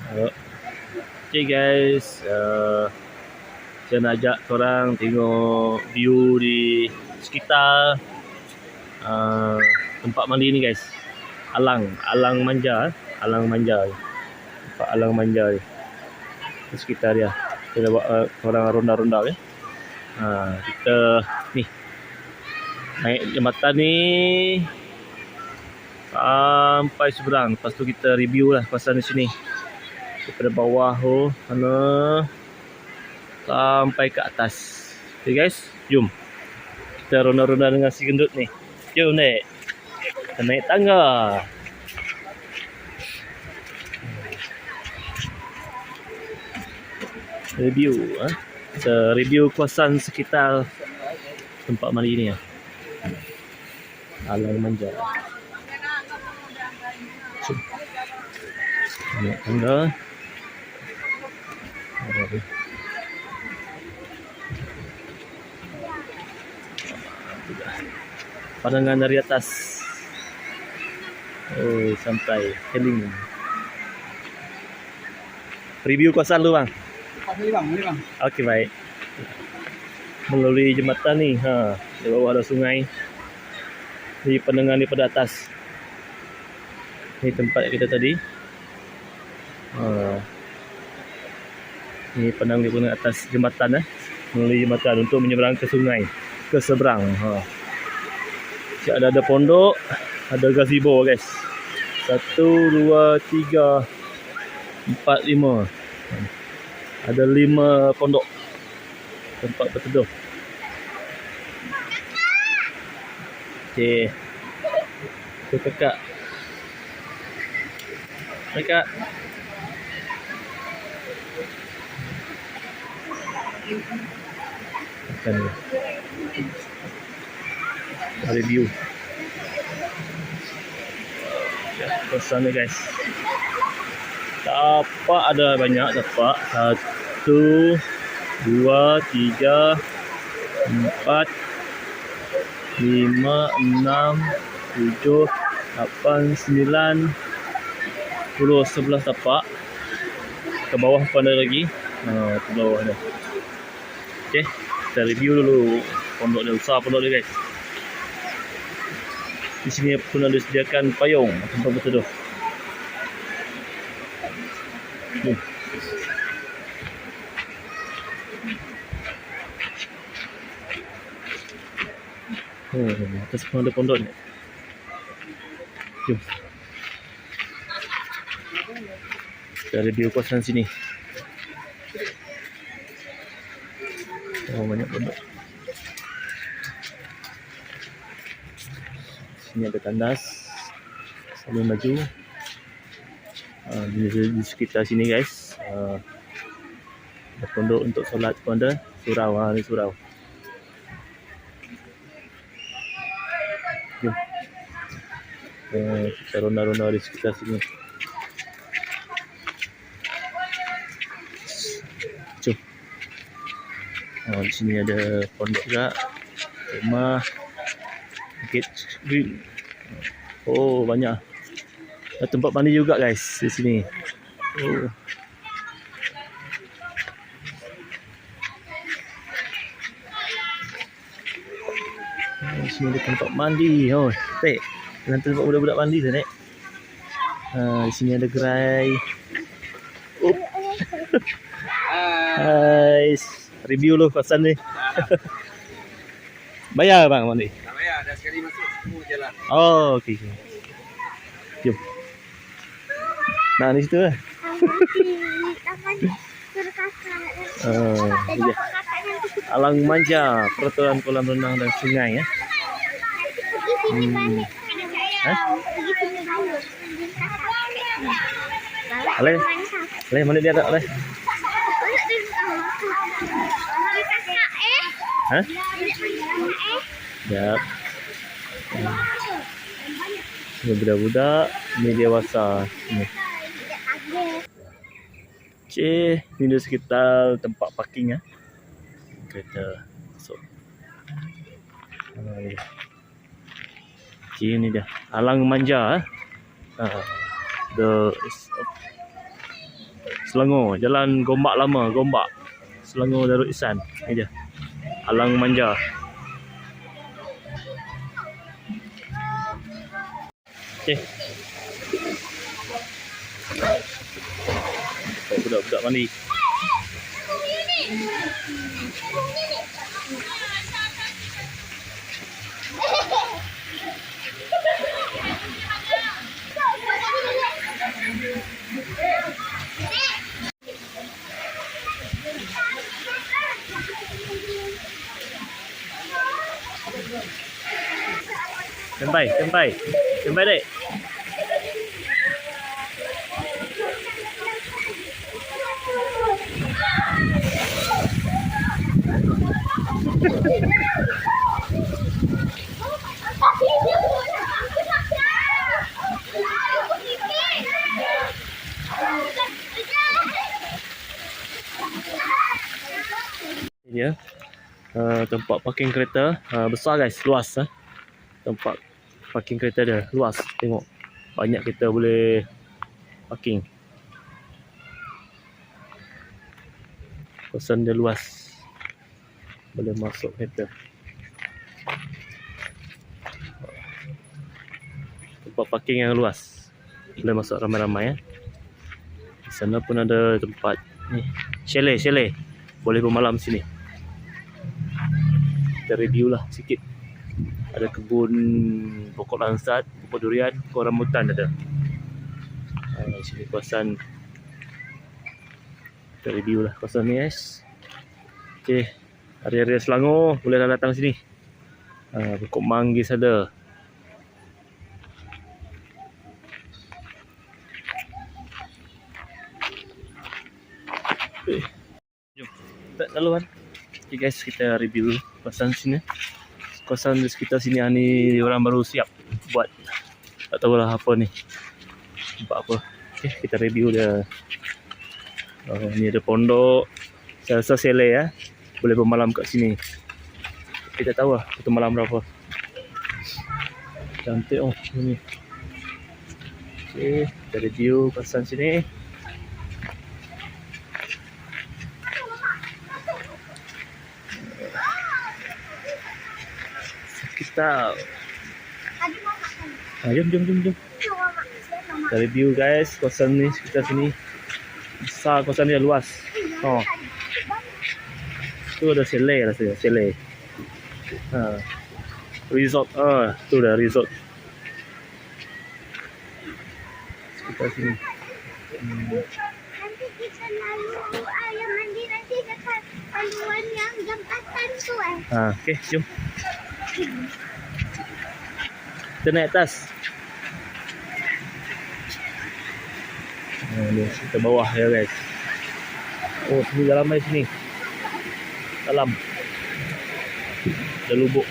Okay guys, saya nak ajak korang tengok view di sekitar tempat mandi ni guys. Alang manja, tempat alang manja ni. Di sekitar dia. Kita buat korang ronda-ronda ya. Kita ni naik jambatan ni sampai seberang. Lepas tu kita review lah kawasan di sini. Daripada bawah sana sampai ke atas. Okay guys, jom kita ronda-ronda dengan si gendut ni. Jom naik. Kita naik tangga. Kita review kawasan sekitar tempat mandi ni ya. Alang manja. Jom. Naik tangga. Pandangan dari atas. Oh, sampai healing. Review kawasan lu bang. Bang. Okey baik. Melalui jembatan ni, di bawah ada sungai. Di pandangan daripada atas. Ni tempat kita tadi. Ni pandang daripada atas jembatan melalui jembatan untuk menyeberang ke sungai, ke seberang. Ada pondok, ada gazebo guys. 1 2 3 4 5. Ada 5 pondok tempat berteduh. Okey. Tu kakak. Kakak. Makan ni. Review. Kawasan ni guys. Tapak ada banyak tapak. 1 2 3 4 5 6 7 8 9 10 11 tapak. Ke bawah pun ada lagi. Ke bawah ada. Okey, kita review dulu pondok dia, besar pondok dia guys. Di sini pun ada disediakan payung tempat berteduh. Atas pun ada pondok ni. Jom. Kita review kawasan sini. Banyak pondok. Sini ada tandas. Sambil maju. Di sekitar sini guys. Ada pondok untuk solat pun ada. Surau. Ni surau. Jom. Kita ronda-ronda di sekitar sini. Jom. Di sini ada pondok juga. Rumah. Bukit Green. Oh, banyak. Ada tempat mandi juga guys di sini. Oh. Di sini ada tempat mandi. Oh, baik. Nanti tempat budak-budak mandi tu, Nek. Di sini ada gerai. Hai. Review lu kawasan ni. Bayar bang mandi? Tak bayar, dah sekali masuk semua je lah. Oh, okey. Jom. Nah, di situ lah. Alang manja, peraturan kolam renang dan sungai ya. Mana dia tak? Ya. Ini budak-budak, ini dewasa. Ini di sekitar tempat parking ya. Kereta masuk. Ini dia, alang manja. The Selangor, Jalan Gombak Lama, Gombak. Selangor Darul Ihsan. Ni dia. Alang Manja. Okey. Budak-budak mandi. Sampai, sampai. Sampai, Dek. Ini dia. Tempat parking kereta. Besar guys, luas. Tempat parking kereta dia, luas. Tengok. Banyak kita boleh parking. Kawasan dia luas. Boleh masuk kereta. Tempat parking yang luas. Boleh masuk ramai-ramai ya. Di sana pun ada tempat ni, chalet. Boleh bermalam sini. Kita review lah sikit. Ada kebun pokok langsat, pokok durian, pokok rambutan ada. Sini kawasan. Kita review lah kawasan ni guys. Okey, area-area Selangor boleh datang sini. Pokok manggis ada. Jom, tak lalu kan. Okay guys, kita review kawasan sini. Kawasan di sekitar sini ni orang baru siap buat. Tak tahulah apa ni. Nampak apa. Okay, kita review dia. Ni ada pondok. Saya rasa chalet ya. Boleh bermalam kat sini. Kita tahu lah satu malam berapa. Cantik oh ni. Okay, kita review kawasan sini. Kita jom. Kita review guys kawasan ni sekitar sini. Besar kawasan dia, luas. Oh. Tu ada chalet rasanya, chalet. Resort. Tu dah resort. Sekitar sini. Nanti kita lalu ayam mandi nanti dekat paluan yang jambatan tu Okey, jom. Kita naik atas. Ni kita bawah ya guys. Oh, sini dah ramai sini. Dalam. Ada lubuk.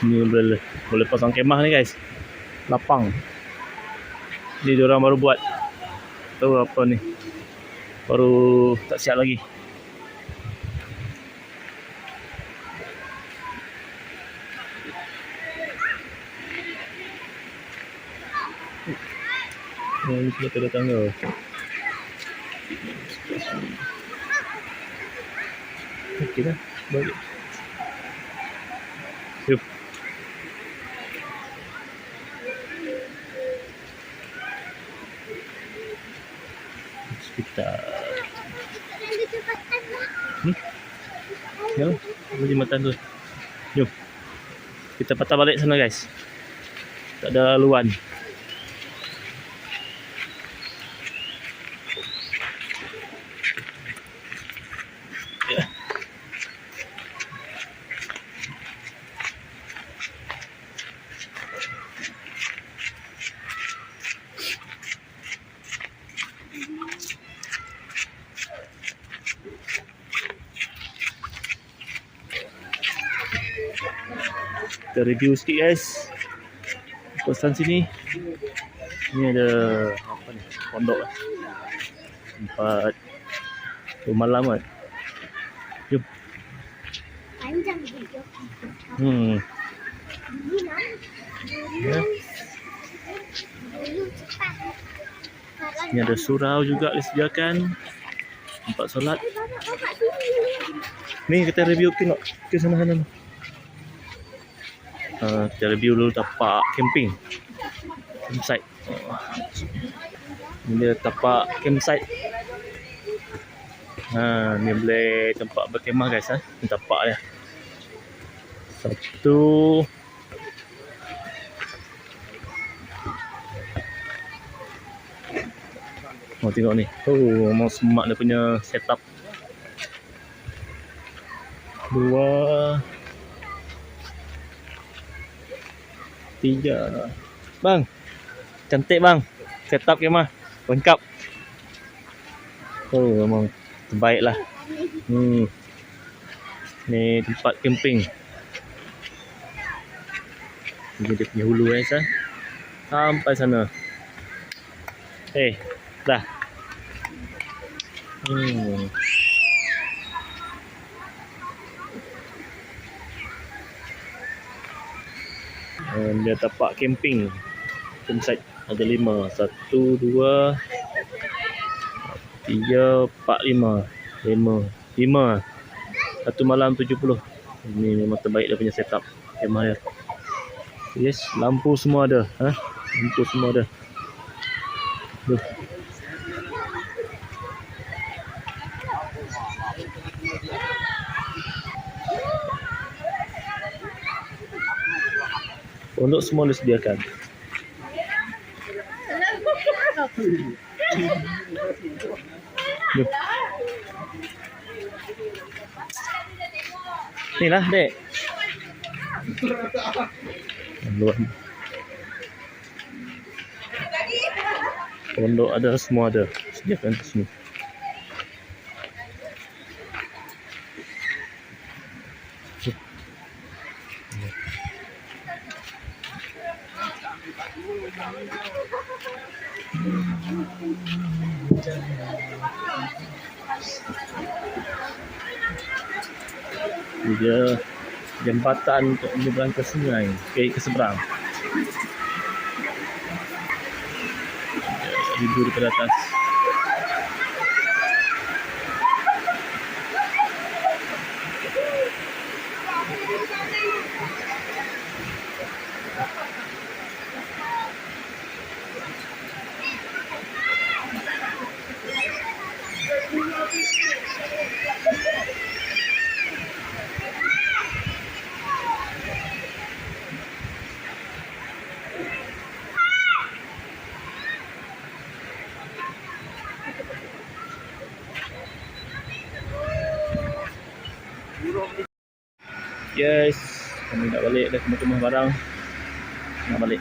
Sini boleh pasang kemah ni guys. Lapang. Ni diorang baru buat. Tahu apa ni. Baru tak siap lagi. Ni kita ada tangga. Okey dah. Balik. Yuk. Kita ya, jembatan tu. Jom. Kita patah balik sana guys. Tak ada laluan. Ya. Kita review sikit guys. Kosan sini. Ni ada apa ni? Pondok lah. Tempat malam kan. Jom. Panjang video. Ya. Dulu cepat. Ni ada surau juga disediakan. Tempat solat. Bapak sini. Ni kita review tengok ke sana-sana. Kita review dulu tapak camping. Campsite. Ni dia tapak campsite. Ni boleh tempat berkemah guys. Ni tapak dia. Satu. Oh tengok ni. Oh mau semak dia punya setup. 2 3. Bang. Cantik bang. Setup kemah. Lengkap. Oh memang terbaik lah. Ni tempat camping. Ni dia punya hulu guys. Sampai sana. Dah. Dia tapak camping. Campsite ada 5. 1, 2, 3, 4, 5. 5. Satu malam 70. Ini memang terbaik dia punya setup kemah dia. Yes, lampu semua ada. Lampu semua ada. Pondok semua disediakan. Ni lah dek. Luar. Pondok ada, semua ada. Sediakan di sini. Dia jembatan untuk menyeberang ke sungai, ke seberang. Tidur daripada atas. Yes, kami nak balik dah kemah-kemah barang. Nak balik.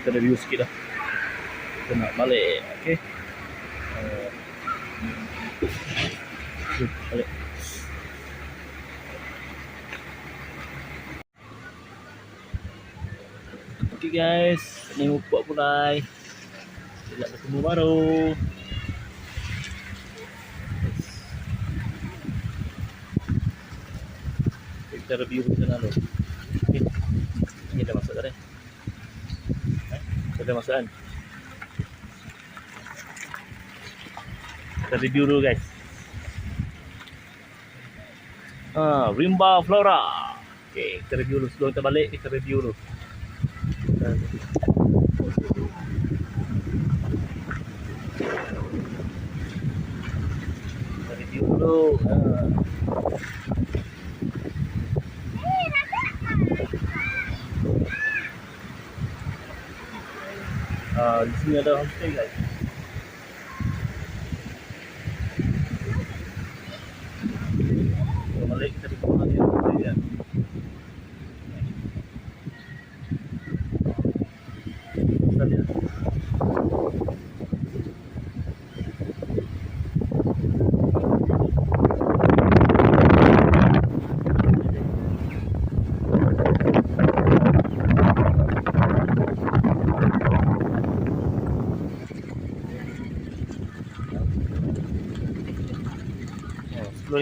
Kita review sikit dah. Kita nak balik, okey. Balik. Okey guys, ni upuk pulai. Kita nak bertemu baru. Kita review di sana dulu. Okay. Ini dah masuk dah. Dah masuk kan? Kita review dulu guys. Rimba Flora. Okay, kita review dulu. Sebelum kita balik, kita review dulu. Kita review dulu. Di sini ada homestay guys. Kalau balik kita di bawah ni homestay ya. Saja.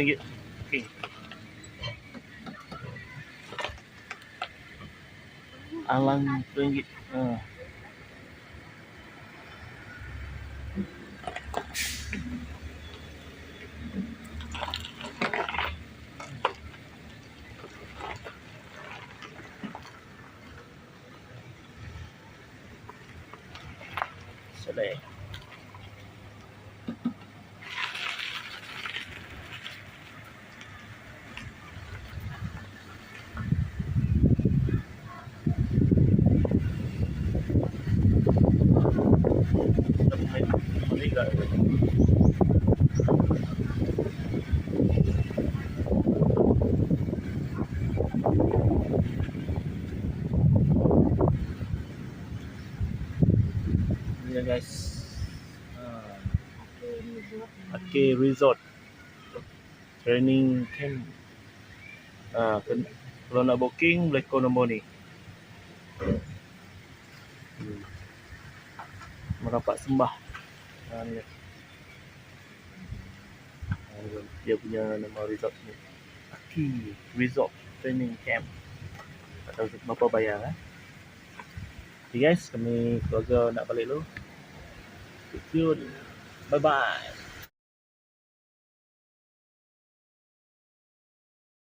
RM10. Okay. Alang RM10. Sedap. Maliga. Yan guys. Okay, resort. Training camp. Kalau nak booking boleh call nombor ni. Merapat Sembah. Ni. Dia punya nama resort ni. Aki Resort Training Camp. Tak tahu berapa bayar Okay guys, kami keluarga nak balik dulu. Stay tuned. Bye bye.